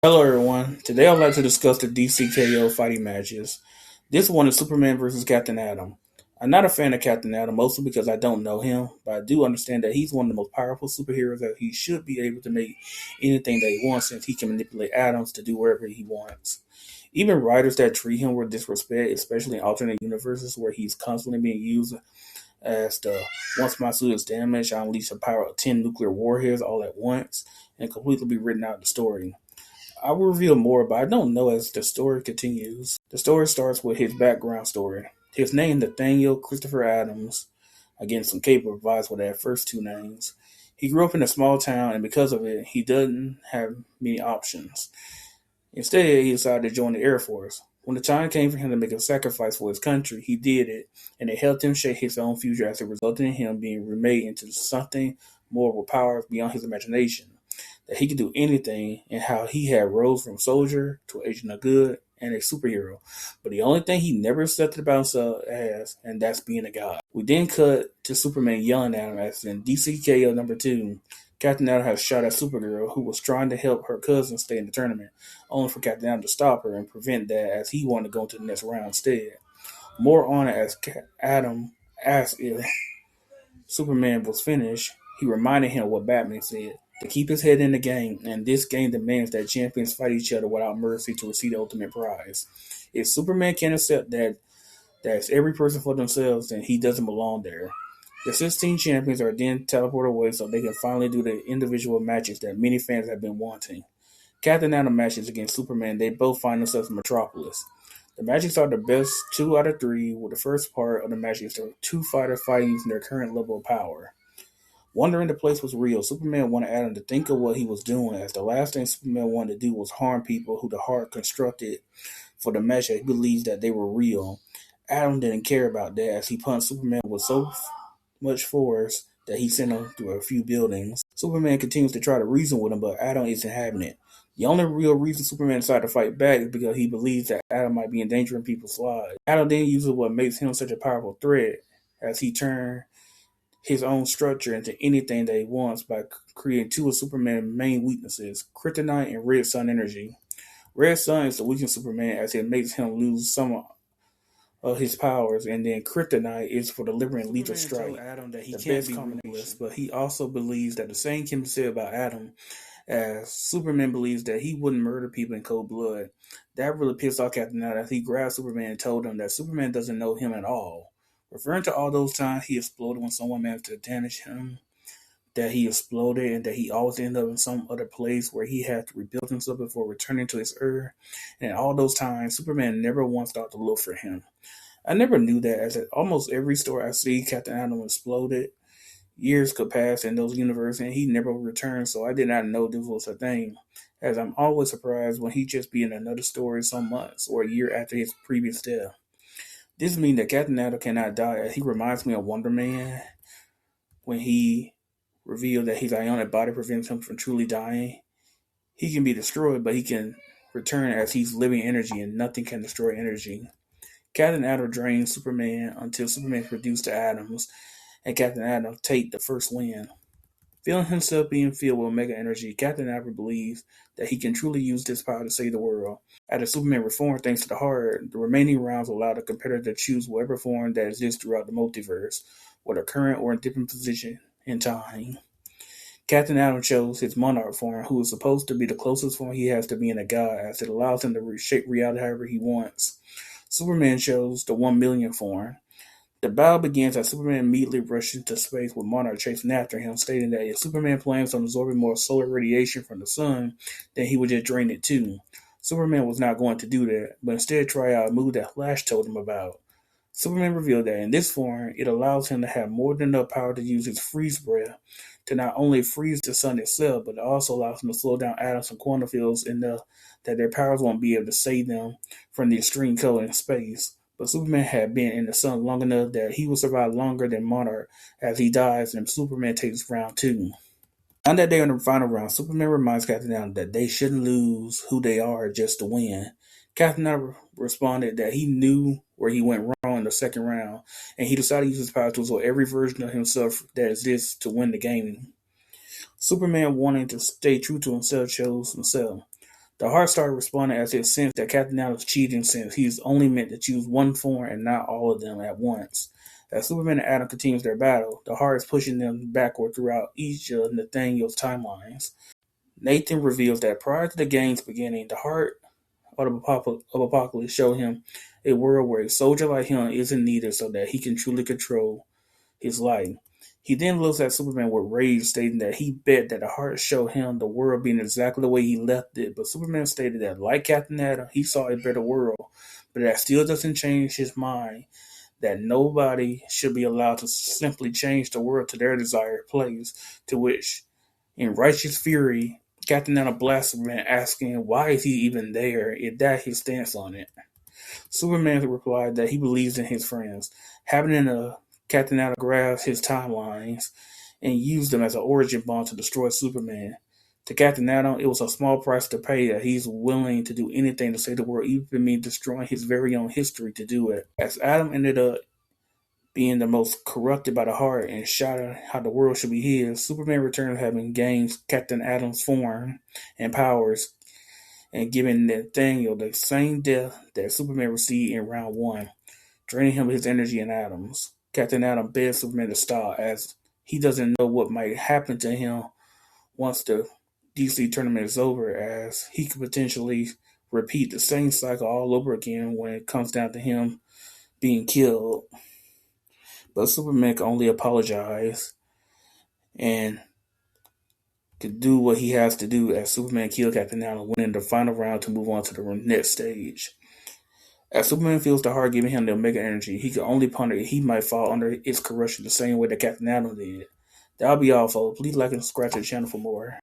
Hello everyone. Today I'd like to discuss the DCKO fighting matches. This one is Superman versus Captain Atom. I'm not a fan of Captain Atom, mostly because I don't know him, but I do understand that he's one of the most powerful superheroes that he should be able to make anything that he wants since he can manipulate atoms to do whatever he wants. Even writers that treat him with disrespect, especially in alternate universes where he's constantly being used as the once my suit is damaged, I unleash the power of 10 nuclear warheads all at once and completely be written out of the story. I will reveal more, but I don't know as the story continues. The story starts with his background story. His name, Nathaniel Christopher Adams. Again, some cape provides with that first two names. He grew up in a small town, and because of it, he doesn't have many options. Instead, he decided to join the Air Force. When the time came for him to make a sacrifice for his country, he did it, and it helped him shape his own future as it resulted in him being remade into something more with powers beyond his imagination. That he could do anything, and how he had rose from soldier to agent of good and a superhero. But the only thing he never accepted about himself as, and that's being a god. We then cut to Superman yelling at him as in DCKO number 2. Captain Atom has shot at Supergirl, who was trying to help her cousin stay in the tournament, only for Captain Atom to stop her and prevent that as he wanted to go to the next round instead. More on it as Atom asked if Superman was finished, he reminded him what Batman said to keep his head in the game, and this game demands that champions fight each other without mercy to receive the ultimate prize. If Superman can't accept that's every person for themselves, then he doesn't belong there. The 16 champions are then teleported away so they can finally do the individual matches that many fans have been wanting. Captain Atom matches against Superman, they both find themselves in Metropolis. The matches are the best 2 out of 3, with the first part of the match is the two fighters fighting using their current level of power. Wondering the place was real, Superman wanted Atom to think of what he was doing, as the last thing Superman wanted to do was harm people who the heart constructed for the match that he believes that they were real. Atom didn't care about that as he punched Superman with so much force that he sent him through a few buildings. Superman continues to try to reason with him, but Atom isn't having it. The only real reason Superman decided to fight back is because he believes that Atom might be endangering people's lives. Atom then uses what makes him such a powerful threat as he turns his own structure into anything that he wants by creating two of Superman's main weaknesses, kryptonite and red sun energy. Red sun is the weakness of Superman as it makes him lose some of his powers, and then kryptonite is for delivering lethal strike. Atom that he the can't be ruthless, but he also believes that the same can be said about Atom, as Superman believes that he wouldn't murder people in cold blood. That really pissed off Captain Atom as he grabbed Superman and told him that Superman doesn't know him at all. Referring to all those times he exploded when someone managed to damage him, that he exploded and that he always ended up in some other place where he had to rebuild himself before returning to his Earth. And all those times, Superman never once thought to look for him. I never knew that, as at almost every story I see, Captain Atom exploded. Years could pass in those universes and he never returned, so I did not know this was a thing. As I'm always surprised when he just be in another story some months or a year after his previous death. This means that Captain Atom cannot die, as he reminds me of Wonder Man when he revealed that his ionic body prevents him from truly dying. He can be destroyed, but he can return as he's living energy and nothing can destroy energy. Captain Atom drains Superman until Superman is reduced to atoms, and Captain Atom take the first win. Feeling himself being filled with Omega energy, Captain Atom believes that he can truly use this power to save the world. After Superman reforms thanks to the heart, the remaining rounds will allow the competitor to choose whatever form that exists throughout the multiverse, whether current or in different position in time. Captain Atom chose his Monarch form, who is supposed to be the closest form he has to being a god, as it allows him to reshape reality however he wants. Superman chose the 1 million form. The battle begins as Superman immediately rushes into space with Monarch chasing after him, stating that if Superman plans on absorbing more solar radiation from the sun, then he would just drain it too. Superman was not going to do that, but instead try out a move that Flash told him about. Superman revealed that in this form, it allows him to have more than enough power to use his freeze breath to not only freeze the sun itself, but it also allows him to slow down atoms and quantum fields enough that their powers won't be able to save them from the extreme cold in space. But Superman had been in the sun long enough that he will survive longer than Monarch as he dies and Superman takes round 2. On that day in the final round, Superman reminds Captain Atom that they shouldn't lose who they are just to win. Captain Atom responded that he knew where he went wrong in the second round, and he decided to use his power to absorb every version of himself that exists to win the game. Superman, wanting to stay true to himself, chose himself. The heart started responding as it sensed that Captain Atom's cheating since he's only meant to choose one form and not all of them at once. As Superman and Atom continues their battle, the heart is pushing them backward throughout each of Nathaniel's timelines. Nathan reveals that prior to the game's beginning, the heart of Apocalypse showed him a world where a soldier like him isn't needed so that he can truly control his life. He then looks at Superman with rage, stating that he bet that the heart showed him the world being exactly the way he left it. But Superman stated that, like Captain Atom, he saw a better world. But that still doesn't change his mind that nobody should be allowed to simply change the world to their desired place. To which, in righteous fury, Captain Atom blasts Superman, asking why is he even there? Is that his stance on it? Superman replied that he believes in his friends. Having a Captain Atom grabs his timelines and used them as an origin bomb to destroy Superman. To Captain Atom, it was a small price to pay that he's willing to do anything to save the world, even if it means destroying his very own history to do it. As Atom ended up being the most corrupted by the heart and shouted how the world should be his, Superman returned having gained Captain Atom's form and powers and giving Nathaniel the same death that Superman received in round one, draining him of his energy and atoms. Captain Atom begs Superman to stop as he doesn't know what might happen to him once the DC tournament is over, as he could potentially repeat the same cycle all over again when it comes down to him being killed. But Superman can only apologize and could do what he has to do as Superman killed Captain Atom, winning the final round to move on to the next stage. As Superman feels the heart giving him the Omega energy, he can only ponder if he might fall under its corruption the same way that Captain Atom did. That'll be all, folks. Please like and subscribe to the channel for more.